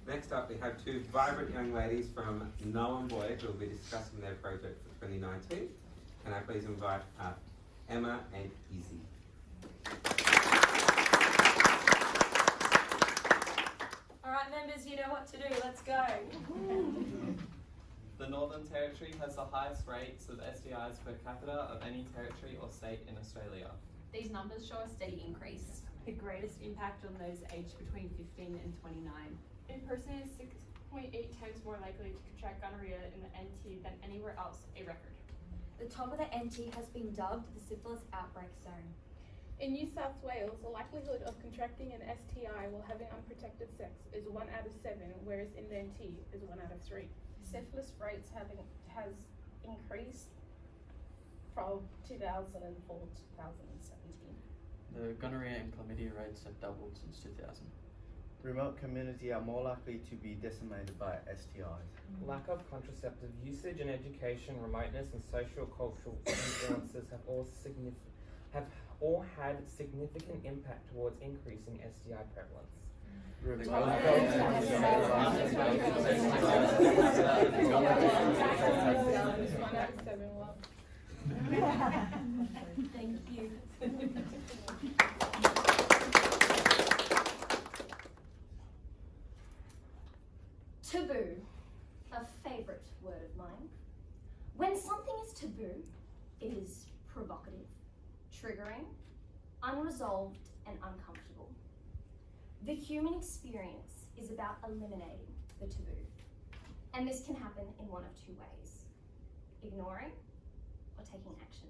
Next up, we have two vibrant young ladies from Boy who will be discussing their project for 2019. Can I please invite Emma and Izzy? All right, members, you know what to do. Let's go. The Northern Territory has the highest rates of STIs per capita of any territory or state in Australia. These numbers show a steady increase. The greatest impact on those aged between 15 and 29. A person is 6.8 times more likely to contract gonorrhea in the NT than anywhere else, a record. The top of the NT has been dubbed the Syphilis outbreak zone. In New South Wales, the likelihood of contracting an STI while having unprotected sex is 1 out of 7, whereas in the NT is 1 out of 3. Syphilis rates has increased from 2004 to 2017. The gonorrhea and chlamydia rates have doubled since 2000. Remote communities are more likely to be decimated by STIs. Lack of contraceptive usage and education, remoteness and socio-cultural influences have all had significant impact towards increasing STI prevalence. Thank you. Taboo, a favourite word of mine. When something is taboo, it is provocative, triggering, unresolved and uncomfortable. The human experience is about eliminating the taboo, and this can happen in one of two ways: ignoring or taking action.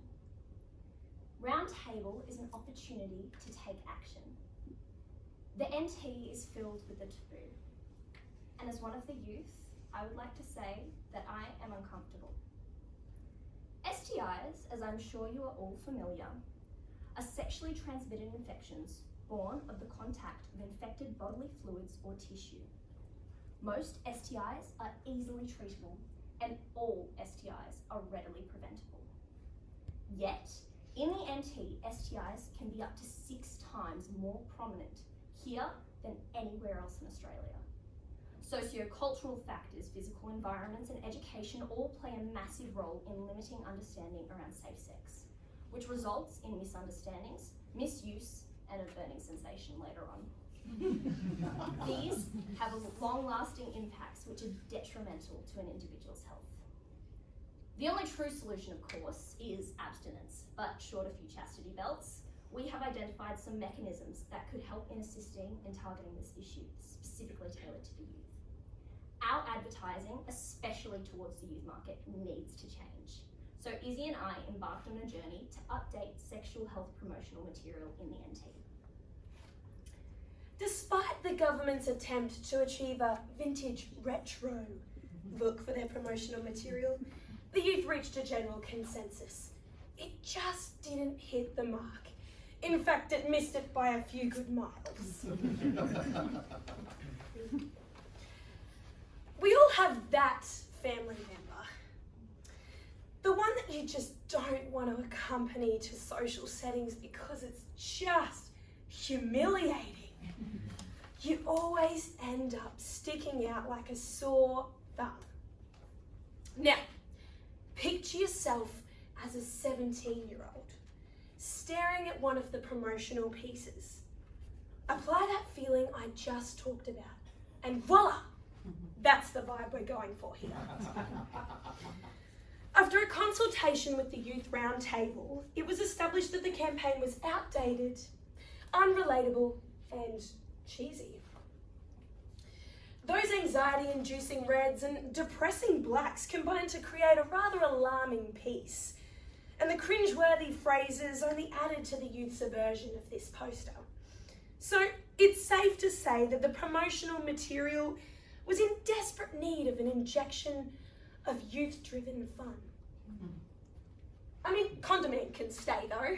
Roundtable is an opportunity to take action. The NT is filled with the taboo, and as one of the youth, I would like to say that I am uncomfortable. STIs, as I'm sure you are all familiar, are sexually transmitted infections born of the contact of infected bodily fluids or tissue. Most STIs are easily treatable, and all STIs are readily preventable. Yet, in the NT, STIs can be up to 6 times more prominent here than anywhere else in Australia. Sociocultural factors, physical environments and education all play a massive role in limiting understanding around safe sex, which results in misunderstandings, misuse, and a burning sensation later on. These have long-lasting impacts which are detrimental to an individual's health. The only true solution, of course, is abstinence, but short of few chastity belts, we have identified some mechanisms that could help in assisting in targeting this issue, specifically tailored to the youth. Our advertising, especially towards the youth market, needs to change. So Izzy and I embarked on a journey to update sexual health promotional material in the NT. Despite the government's attempt to achieve a vintage retro look for their promotional material, the youth reached a general consensus. It just didn't hit the mark. In fact, it missed it by a few good miles. We all have that family member. The one that you just don't want to accompany to social settings because it's just humiliating. You always end up sticking out like a sore thumb. Now, picture yourself as a 17-year-old staring at one of the promotional pieces. Apply that feeling I just talked about, and voila, that's the vibe we're going for here. After a consultation with the Youth Roundtable, it was established that the campaign was outdated, unrelatable, and cheesy. Those anxiety-inducing reds and depressing blacks combined to create a rather alarming piece, and the cringeworthy phrases only added to the youth's aversion of this poster. So it's safe to say that the promotional material was in desperate need of an injection of youth-driven fun. I mean, condiment can stay though.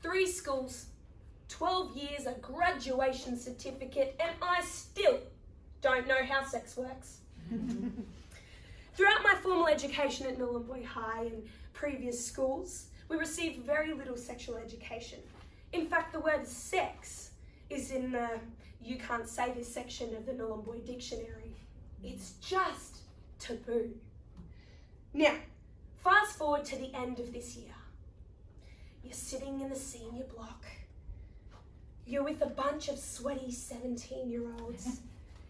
3 schools, 12 years, a graduation certificate, and I still don't know how sex works. Throughout my formal education at Nhulunbuy High and previous schools, we received very little sexual education. In fact, the word sex is in in the you can't say this section of the Nhulunbuy dictionary. It's just taboo. Now, fast forward to the end of this year. You're sitting in the senior block. You're with a bunch of sweaty 17-year-olds,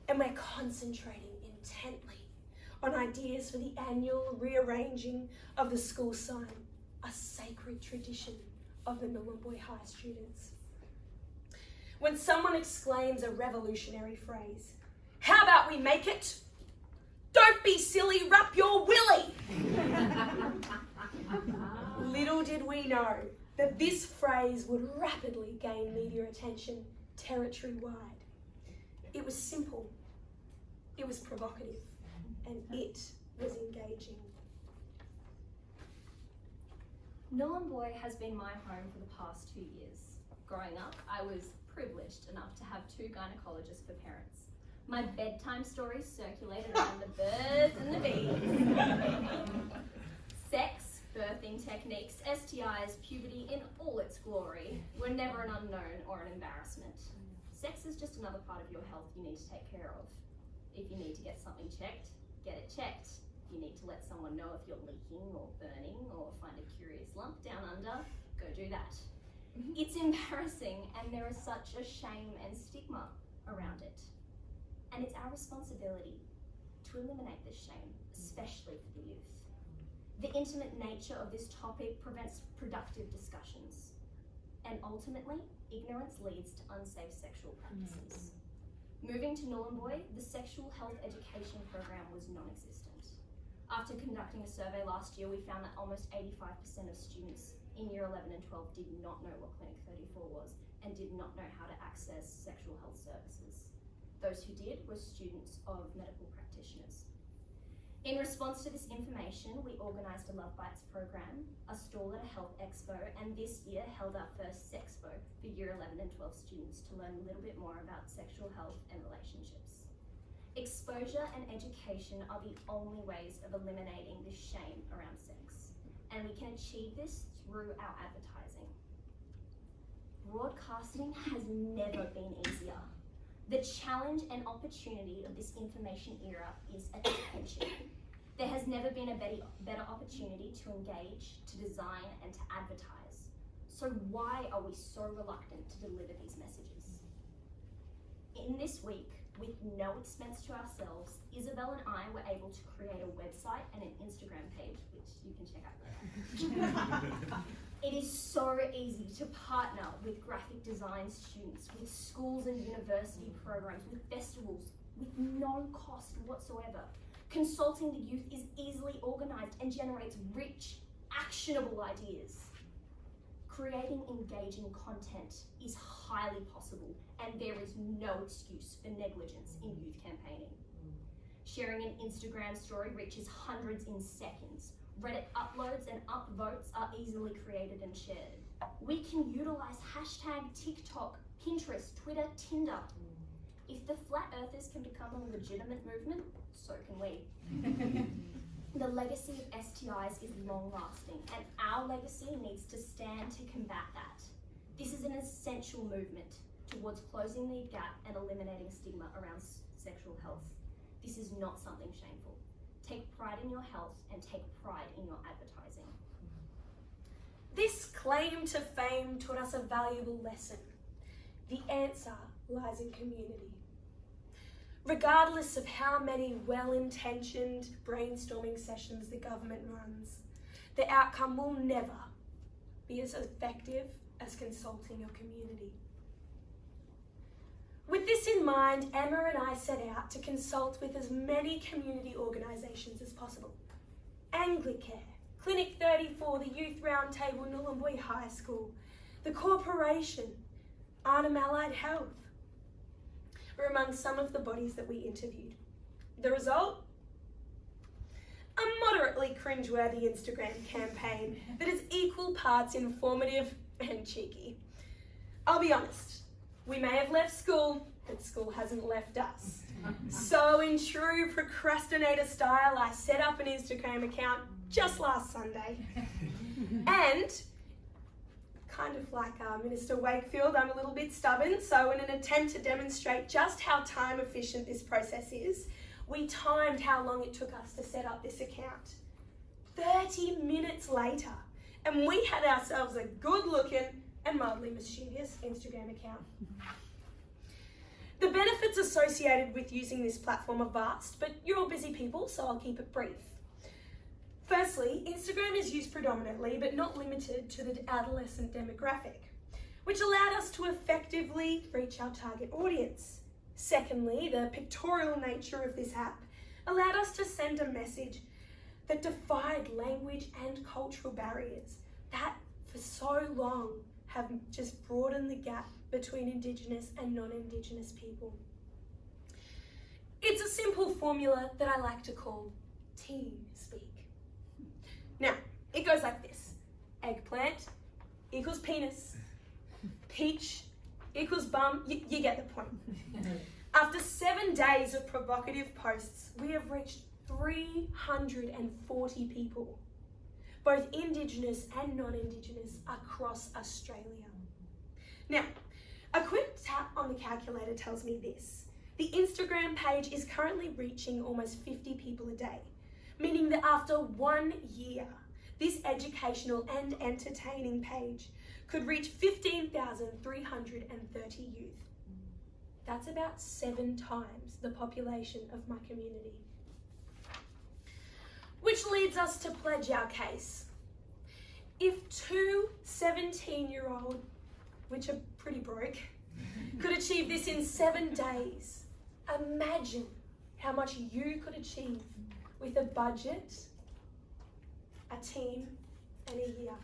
and we're concentrating intently on ideas for the annual rearranging of the school sign, a sacred tradition of the Nhulunbuy High students. When someone exclaims a revolutionary phrase, "How about we make it? Don't be silly, wrap your willy!" Little did we know that this phrase would rapidly gain media attention territory-wide. It was simple, it was provocative, and it was engaging. Nhulunbuy has been my home for the past 2 years. Growing up, I was privileged enough to have 2 gynecologists for parents. My bedtime stories circulated around the birds and the bees. Sex, birthing techniques, STIs, puberty in all its glory were never an unknown or an embarrassment. Sex is just another part of your health you need to take care of. If you need to get something checked, get it checked. If you need to let someone know if you're leaking or burning or find a curious lump down under, go do that. It's embarrassing, and there is such a shame and stigma around it. And it's our responsibility to eliminate this shame, especially for the youth. The intimate nature of this topic prevents productive discussions, and ultimately, ignorance leads to unsafe sexual practices. Moving to Nhulunbuy, the sexual health education program was non-existent. After conducting a survey last year, we found that almost 85% of students in year 11 and 12 did not know what Clinic 34 was and did not know how to access sexual health services. Those who did were students of medical practitioners. In response to this information, we organised a Love Bites program, a stall at a health expo, and this year held our first Sexpo for year 11 and 12 students to learn a little bit more about sexual health and relationships. Exposure and education are the only ways of eliminating this shame around sex, and we can achieve this through our advertising. Broadcasting has never been easier. The challenge and opportunity of this information era is attention. There has never been a better opportunity to engage, to design, and to advertise. So why are we so reluctant to deliver these messages? In this week, with no expense to ourselves, Isabel and I were able to create a website and an Instagram page, which you can check out later. It is so easy to partner with graphic design students, with schools and university programs, with festivals, with no cost whatsoever. Consulting the youth is easily organised and generates rich, actionable ideas. Creating engaging content is highly possible, and there is no excuse for negligence in youth campaigning. Sharing an Instagram story reaches hundreds in seconds. Reddit uploads and upvotes are easily created and shared. We can utilise hashtag TikTok, Pinterest, Twitter, Tinder. If the flat earthers can become a legitimate movement, so can we. The legacy of STIs is long lasting, and our legacy needs to stand to combat that. This is an essential movement towards closing the gap and eliminating stigma around sexual health. This is not something shameful. Take pride in your health and take pride in your advertising. This claim to fame taught us a valuable lesson. The answer lies in community. Regardless of how many well-intentioned brainstorming sessions the government runs, the outcome will never be as effective as consulting your community. With this in mind, Emma and I set out to consult with as many community organisations as possible. Anglicare, Clinic 34, the Youth Roundtable, Nhulunbuy High School, the Corporation, Arnhem Allied Health, were among some of the bodies that we interviewed. The result? A moderately cringeworthy Instagram campaign that is equal parts informative and cheeky. I'll be honest, we may have left school, but school hasn't left us. So in true procrastinator style, I set up an Instagram account just last Sunday and kind of like Minister Wakefield, I'm a little bit stubborn, so in an attempt to demonstrate just how time efficient this process is, we timed how long it took us to set up this account. 30 minutes later, and we had ourselves a good looking and mildly mischievous Instagram account. The benefits associated with using this platform are vast, but you're all busy people, so I'll keep it brief. Firstly, Instagram is used predominantly, but not limited to the adolescent demographic, which allowed us to effectively reach our target audience. Secondly, the pictorial nature of this app allowed us to send a message that defied language and cultural barriers that for so long have just broadened the gap between Indigenous and non-Indigenous people. It's a simple formula that I like to call team speak. Now, it goes like this. Eggplant equals penis. Peach equals bum. You get the point. After 7 days of provocative posts, we have reached 340 people, both Indigenous and non-Indigenous, across Australia. Now, a quick tap on the calculator tells me this. The Instagram page is currently reaching almost 50 people a day, meaning that after 1 year, this educational and entertaining page could reach 15,330 youth. That's about 7 times the population of my community. Which leads us to pledge our case. If 2 17-year-olds, which are pretty broke, could achieve this in 7 days, imagine how much you could achieve with a budget, a team, and a year.